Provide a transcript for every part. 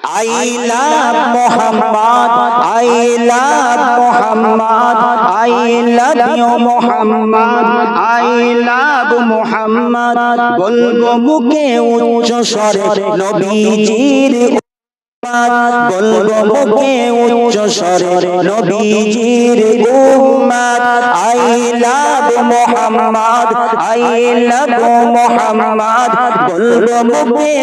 I love Muhammad, I love Muhammad, I love you Muhammad, I love Muhammad. বলবো মুখে উচ্চ স্বরে নবীজির বলবো মুখে উচ্চ স্বরে নবীজির উম্মত। I love Muhammad, I love Muhammad. বলবো মুখে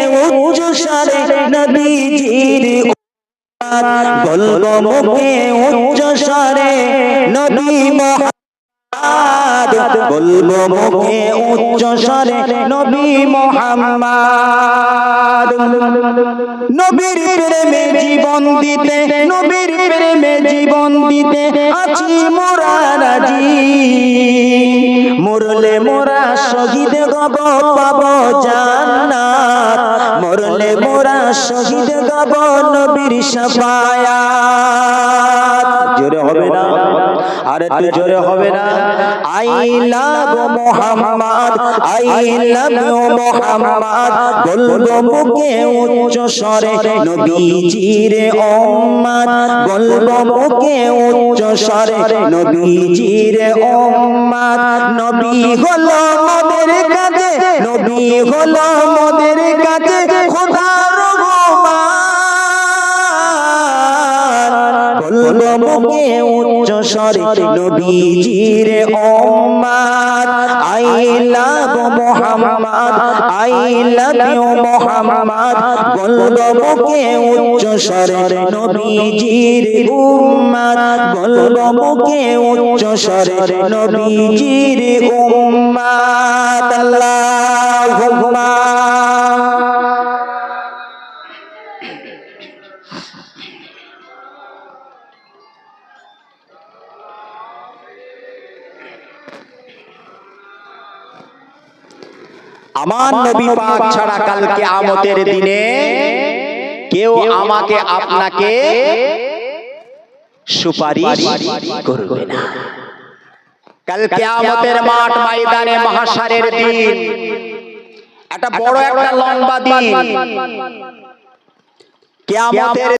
উচ্চ স্বরে নবীজির উম্মত। বলবো মুখে উচ্চ স্বরে নবী মুহাম্মদ। বলবো মুখে উচ্চ স্বরে নবী মুহাম্মদ। নবীর প্রেমে জীবন দিতে, নবীর প্রেমে জীবন দিতে আছি মোরা রাজি। মরলে মোরা শহীদ গব পাবো জান্নাত, মরলে মোরা শহীদ গব নবীর শাফায়াত। জোরে হবে না? আর একটু জোরে হবে না? I love Muhammad, I love you Muhammad. বলবো মুখে উচ্চ স্বরে নবীজির উম্মত। বলবো মুখে উচ্চ স্বরে নবীজির উম্মত। নবী হলো মোদের কাছে, নবী হলো মোদের কাছে খোদার রহমান। বলবো মুখে উচ্চ স্বরে নবীজির উম্মত। I love Muhammad, I love you Muhammad. বলবো মুখে উচ্চ স্বরে নবীজির উম্মত। বলবো মুখে উচ্চ স্বরে নবীজির উম্মত। আল্লাহুম্মা আমার নবী পাক ছাড়া কাল কিয়ামতের দিনে কেউ আমাকে আপনাকে সুপারিশ করবে না। কাল কিয়ামতের মাঠ ময়দানে মাহশারের দিন, একটা বড় একটা লম্বা দিন। কিয়ামতের